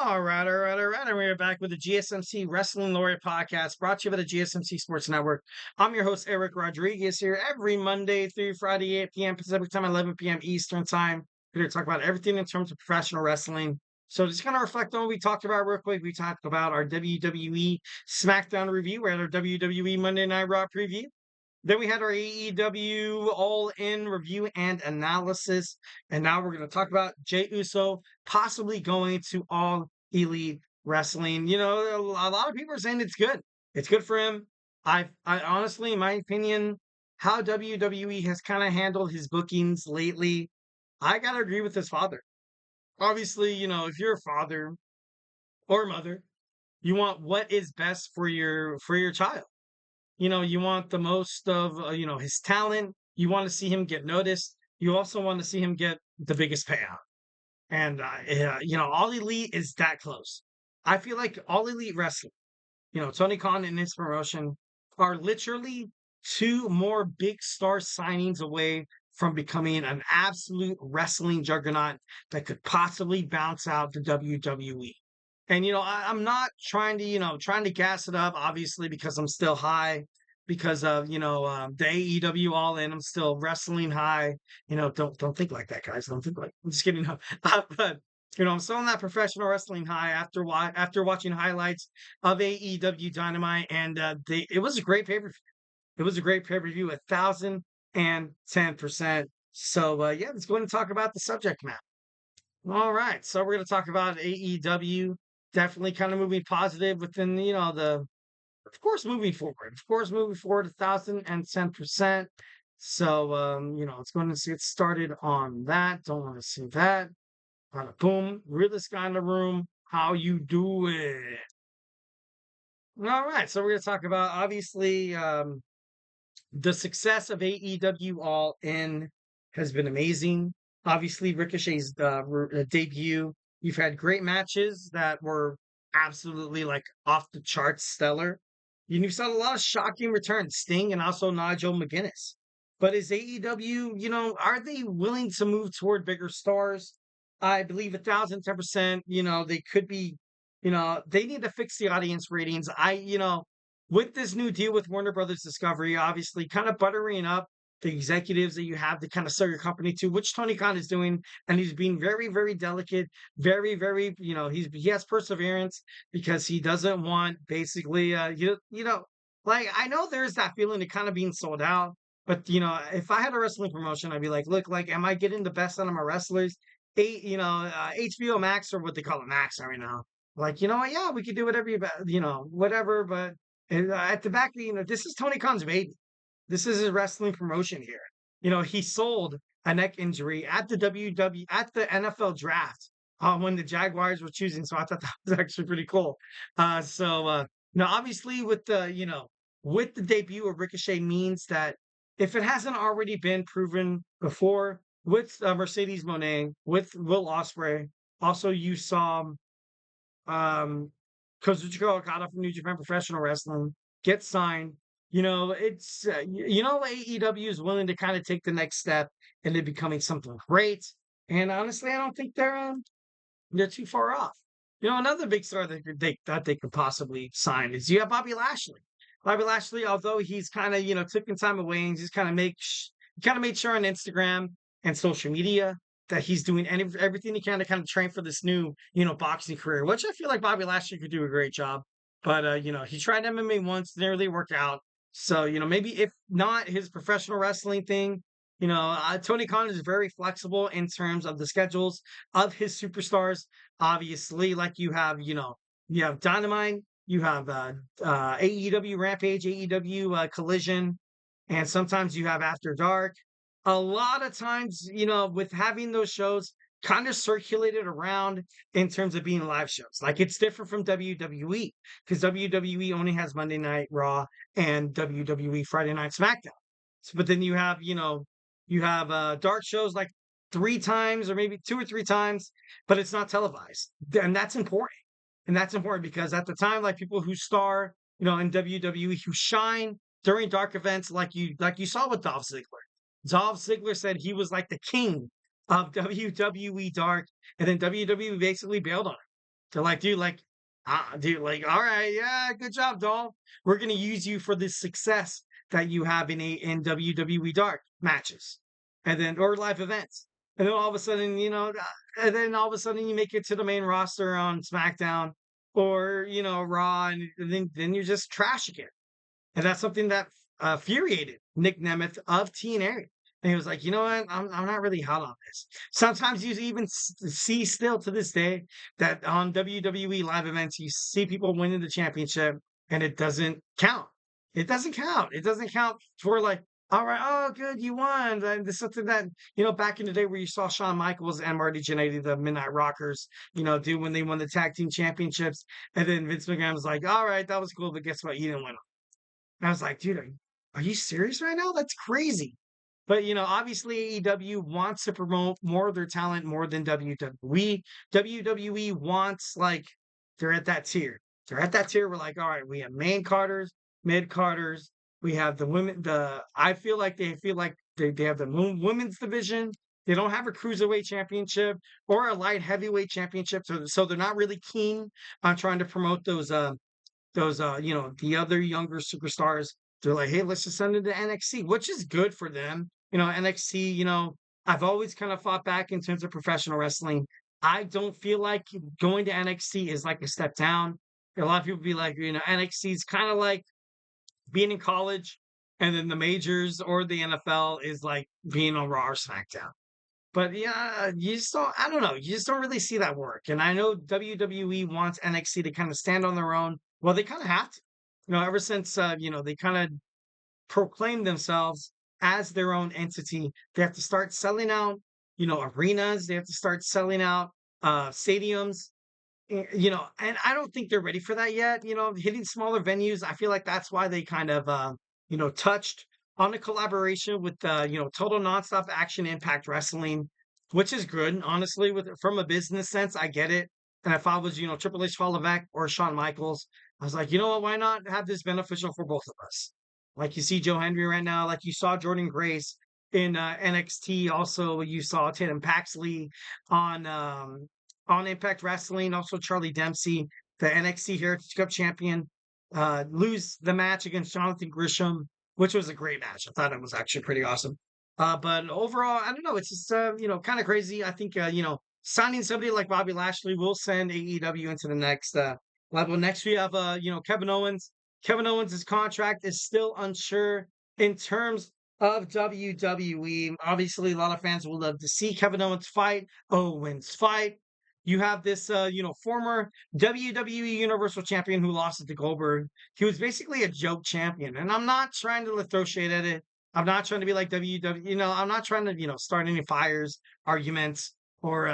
All right. And we're back with the GSMC Wrestling Laureate podcast brought to you by the GSMC Sports Network. I'm your host, Eric Rodriguez, here every Monday through Friday, 8 p.m. Pacific time, 11 p.m. Eastern time. We're here to talk about everything in terms of professional wrestling. So just kind of reflect on what we talked about real quick. We talked about our WWE SmackDown review. We had our WWE Monday Night Raw preview. Then we had our AEW All In review and analysis. And now we're going to talk about Jey Uso possibly going to All Elite Wrestling. A lot of people are saying it's good. It's good for him. I honestly, in my opinion, how WWE has kind of handled his bookings lately, I got to agree with his father. Obviously, if you're a father or mother, you want what is best for your child. You want the most of, his talent. You want to see him get noticed. You also want to see him get the biggest payout. And, All Elite is that close. I feel like All Elite Wrestling, Tony Khan and his promotion are literally two more big star signings away from becoming an absolute wrestling juggernaut that could possibly bounce out the WWE. And I'm not trying to gas it up, obviously, because I'm still high because of the AEW All In. I'm still wrestling high. Don't think like that, guys. Don't think like. I'm just kidding. But I'm still on that professional wrestling high after watching highlights of AEW Dynamite, and it was a great pay per view. It was a great pay per view, 1,010%. So yeah, let's go ahead and talk about the subject matter. All right, so we're going to talk about AEW. Definitely kind of moving positive within, of course, moving forward. Of course, moving forward 1,010%. So, let's go and get started on that. Don't want to see that. Bada boom. Realest guy in the room. How you do it? All right, so we're going to talk about, obviously, the success of AEW All In has been amazing. Obviously, Ricochet's debut. You've had great matches that were absolutely like off the charts, stellar. You saw a lot of shocking returns, Sting and also Nigel McGuinness. But is AEW, are they willing to move toward bigger stars? I believe 1,010%. They could be. They need to fix the audience ratings. With this new deal with Warner Brothers Discovery, obviously kind of buttering up the executives that you have to kind of sell your company to, which Tony Khan is doing, and he's being very, very delicate, very, very, he has perseverance because he doesn't want basically, like I know there's that feeling of kind of being sold out, but if I had a wrestling promotion, I'd be like, look, like, am I getting the best out of my wrestlers? HBO Max or what they call it Max right now. Like, what? Yeah, we could do whatever whatever, but and at the back, this is Tony Khan's baby. This is his wrestling promotion here. He sold a neck injury at the at the NFL draft when the Jaguars were choosing. So I thought that was actually pretty cool. Now obviously with the debut of Ricochet means that if it hasn't already been proven before with Mercedes Moné, with Will Ospreay, also you saw Kazuchika Okada from New Japan Professional Wrestling get signed. It's AEW is willing to kind of take the next step into becoming something great. And honestly, I don't think they're too far off. Another big star that they could possibly sign is you have Bobby Lashley. Bobby Lashley, although he's kind of taking time away and just kind of made sure on Instagram and social media that he's doing everything he can to kind of train for this new, boxing career, which I feel like Bobby Lashley could do a great job. But, he tried MMA once, didn't really work out. So, maybe if not his professional wrestling thing, Tony Khan is very flexible in terms of the schedules of his superstars. Obviously, like you have Dynamite, you have AEW Rampage, AEW Collision, and sometimes you have After Dark. A lot of times, with having those shows kind of circulated around in terms of being live shows. Like it's different from WWE because WWE only has Monday Night Raw and WWE Friday Night SmackDown. But then you have dark shows like 3 times or maybe 2 or 3 times, but it's not televised. And that's important. And that's important because at the time, like people who star, in WWE who shine during dark events like you saw with Dolph Ziggler. Dolph Ziggler said he was like the king of WWE Dark, and then WWE basically bailed on him. They're like, dude, like, all right, yeah, good job, doll. We're gonna use you for this success that you have in WWE Dark matches, and then or live events, and then all of a sudden, and then all of a sudden you make it to the main roster on SmackDown or Raw, and then you're just trash again. And that's something that infuriated Nick Nemeth of TNA. And he was like, you know what? I'm not really hot on this. Sometimes you even see still to this day that on WWE live events, you see people winning the championship and it doesn't count. It doesn't count. It doesn't count for like, all right, oh, good, you won. And there's something that, back in the day where you saw Shawn Michaels and Marty Jannetty, the Midnight Rockers, do when they won the tag team championships. And then Vince McMahon was like, all right, that was cool, but guess what? You didn't win. And I was like, dude, are you serious right now? That's crazy. But obviously AEW wants to promote more of their talent more than WWE. WWE wants they're at that tier. They're at that tier. We're like, all right, we have main carders, mid carders. We have the women. I feel like they have the women's division. They don't have a cruiserweight championship or a light heavyweight championship, so they're not really keen on trying to promote those the other younger superstars. They're like, hey, let's just send it to NXT, which is good for them. NXT, I've always kind of fought back in terms of professional wrestling. I don't feel like going to NXT is like a step down. A lot of people be like, NXT is kind of like being in college, and then the majors or the NFL is like being on Raw or SmackDown. But yeah, I don't know, you just don't really see that work. And I know WWE wants NXT to kind of stand on their own. Well, they kind of have to, ever since, they kind of proclaim themselves as their own entity. They have to start selling out, arenas. They have to start selling out stadiums. And I don't think they're ready for that yet. Hitting smaller venues. I feel like that's why they kind of, touched on a collaboration with, Total Nonstop Action Impact Wrestling, which is good, honestly. From a business sense, I get it. And if I was, Triple H, Paul Levesque, or Shawn Michaels, I was like, you know what? Why not have this beneficial for both of us? Like you see Joe Henry right now, like you saw Jordan Grace in NXT. Also, you saw Tatum Paxley on Impact Wrestling. Also, Charlie Dempsey, the NXT Heritage Cup champion, lose the match against Jonathan Grisham, which was a great match. I thought it was actually pretty awesome. But overall, I don't know. It's just kind of crazy. I think signing somebody like Bobby Lashley will send AEW into the next level. Next, we have Kevin Owens. Kevin Owens' contract is still unsure in terms of WWE. Obviously, a lot of fans will love to see Kevin Owens fight. You have this, former WWE Universal Champion who lost it to Goldberg. He was basically a joke champion, and I'm not trying to throw shade at it. I'm not trying to be like WWE. I'm not trying to, start any fires, arguments, or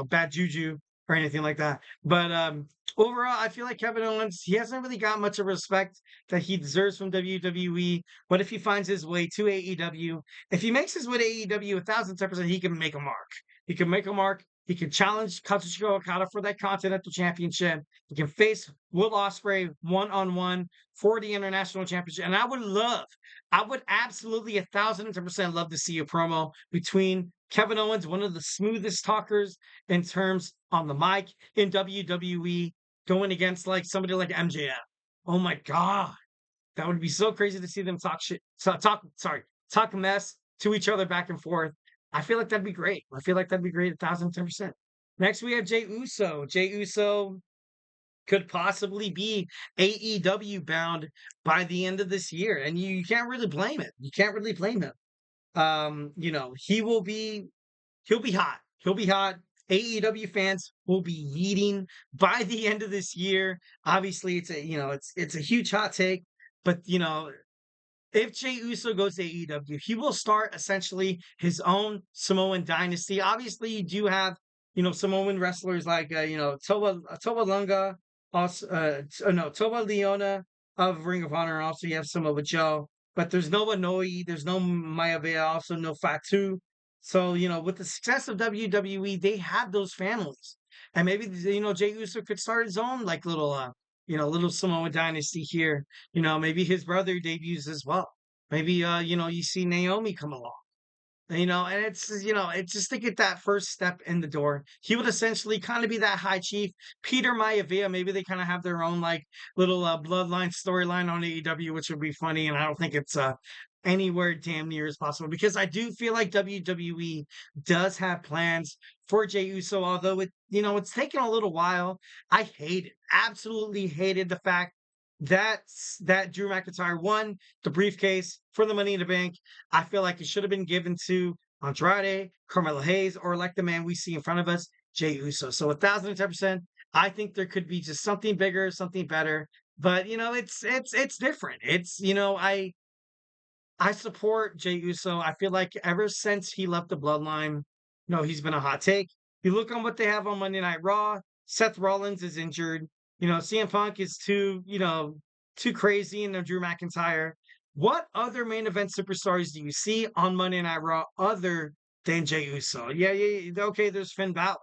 bad juju or anything like that. But overall, I feel like Kevin Owens, he hasn't really got much of respect that he deserves from WWE. What if he finds his way to AEW? If he makes his way to AEW 1,010%, he can make a mark. He can make a mark. He can challenge Kazuchika Okada for that Continental Championship. He can face Will Ospreay one-on-one for the International Championship. And I would absolutely 1,010% love to see a promo between Kevin Owens, one of the smoothest talkers in terms on the mic in WWE, going against like somebody like MJF. Oh my God. That would be so crazy to see them talk mess to each other back and forth. I feel like that'd be great. I feel like that'd be great 1,010%. Next, we have Jey Uso. Jey Uso could possibly be AEW bound by the end of this year. And you can't really blame it. You can't really blame him. He'll be hot. He'll be hot. AEW fans will be yeeting by the end of this year. Obviously, it's a huge hot take, but if Jey Uso goes to AEW, he will start essentially his own Samoan dynasty. Obviously, you do have, Samoan wrestlers like, Toa Lunga, also, Toa Leona of Ring of Honor. Also, you have Samoa Joe, but there's no Anoa'i, there's no Maivia, also no Fatu. So, with the success of WWE, they have those families. And maybe, Jey Uso could start his own, like, little Samoan dynasty here. Maybe his brother debuts as well. Maybe, you see Naomi come along. And it's just to get that first step in the door. He would essentially kind of be that high chief. Peter Maivia, maybe they kind of have their own like little bloodline storyline on AEW, which would be funny. And I don't think it's anywhere damn near as possible because I do feel like WWE does have plans for Jey Uso, although it's taken a little while. I absolutely hated the fact that Drew McIntyre won the briefcase for the Money in the Bank. I feel like it should have been given to Andrade, Carmelo Hayes, or like the man we see in front of us, Jey Uso. So 1,010%, I think there could be just something bigger, something better. But it's different. I support Jey Uso. I feel like ever since he left the bloodline, he's been a hot take. You look on what they have on Monday Night Raw. Seth Rollins is injured. CM Punk is too crazy, and Drew McIntyre. What other main event superstars do you see on Monday Night Raw other than Jey Uso? Yeah, okay, there's Finn Balor.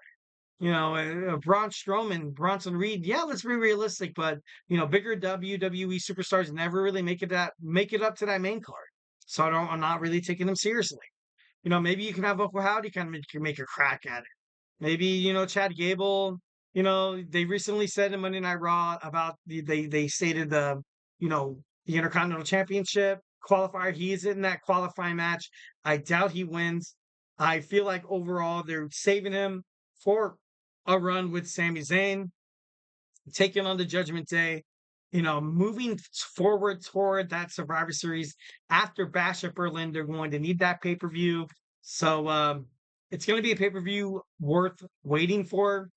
Braun Strowman, Bronson Reed. Yeah, let's be realistic, but bigger WWE superstars never really make it up to that main card. So I'm not really taking them seriously. Maybe you can have Uncle Howdy kind of make a crack at it. Maybe Chad Gable. They recently said in Monday Night Raw about they stated the Intercontinental Championship qualifier. He's in that qualifying match. I doubt he wins. I feel like overall they're saving him for a run with Sami Zayn, taking on the Judgment Day, moving forward toward that Survivor Series after Bash at Berlin. They're going to need that pay per view. So it's going to be a pay per view worth waiting for.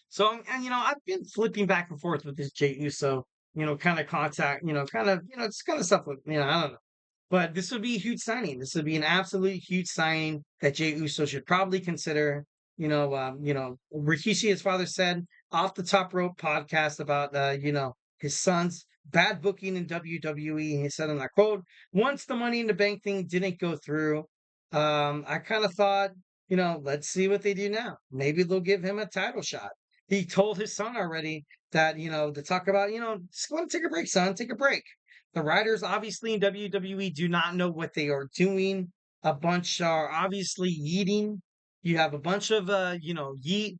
So, and I've been flipping back and forth with this Jey Uso, kind of contact, it's kind of stuff with, I don't know. But this would be a huge signing. This would be an absolute huge signing that Jey Uso should probably consider. Rikishi, his father said off the top rope podcast about, his son's bad booking in WWE. He said, and I quote, once the Money in the Bank thing didn't go through, I kind of thought, let's see what they do now. Maybe they'll give him a title shot. He told his son already that, to talk about, just want to take a break, son, take a break. The writers, obviously, in WWE do not know what they are doing. A bunch are obviously yeeting. You have a bunch of, yeet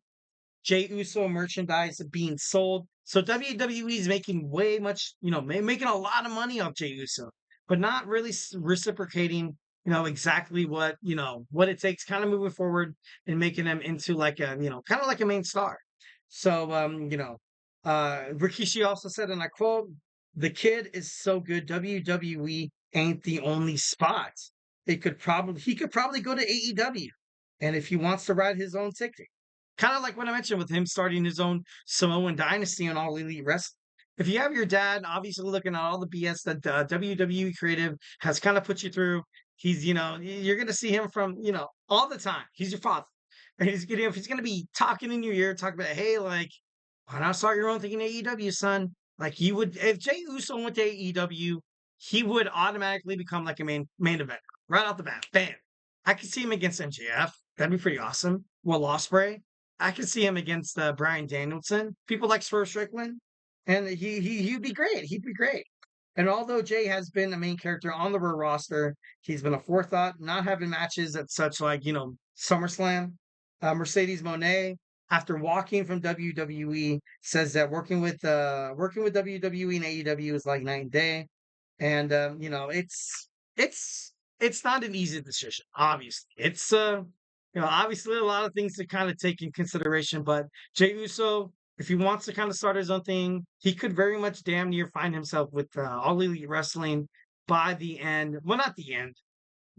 Jey Uso merchandise being sold. So WWE is making way much, making a lot of money off Jey Uso, but not really reciprocating, exactly what it takes kind of moving forward and making them into like a, kind of like a main star. So, Rikishi also said, and I quote, the kid is so good. WWE ain't the only spot. He could probably go to AEW. And if he wants to ride his own ticket, kind of like what I mentioned with him starting his own Samoan dynasty on All Elite Wrestling. If you have your dad, obviously looking at all the BS that WWE Creative has kind of put you through, you're going to see him from, all the time. He's your father. And if he's going to be talking in your ear, talking about, hey, like, why not start your own thing in AEW, son? Like, you would, if Jey Uso went to AEW, he would automatically become like a main event right off the bat. Bam. I could see him against MJF. That'd be pretty awesome. Will Ospreay. I could see him against Bryan Danielson. People like Swerve Strickland, and he'd be great. He'd be great. And although Jey has been a main character on the Raw roster, he's been a forethought, not having matches at such like SummerSlam. Mercedes Moné, after walking from WWE, says that working with WWE and AEW is like night and day, and it's not an easy decision. Obviously, it's obviously a lot of things to kind of take in consideration. But Jey Uso, if he wants to kind of start his own thing, he could very much damn near find himself with All Elite Wrestling by the end. Well, not the end,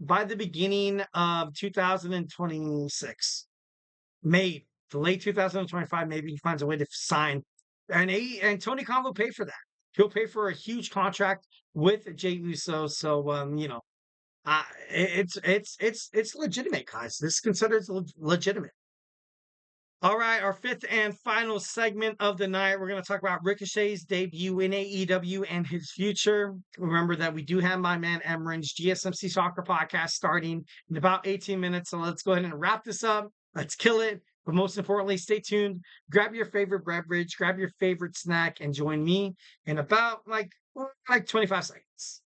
by the beginning of 2026. Maybe the late 2025, maybe he finds a way to sign, and Tony Khan will pay for that. He'll pay for a huge contract with Jey Uso. So it's legitimate, guys. This is considered legitimate. All right, our fifth and final segment of the night, we're going to talk about Ricochet's debut in AEW and his future. Remember that we do have my man Emran's GSMC Soccer podcast starting in about 18 minutes. So let's go ahead and wrap this up. Let's kill it. But most importantly, stay tuned. Grab your favorite beverage, grab your favorite snack, and join me in about like 25 seconds.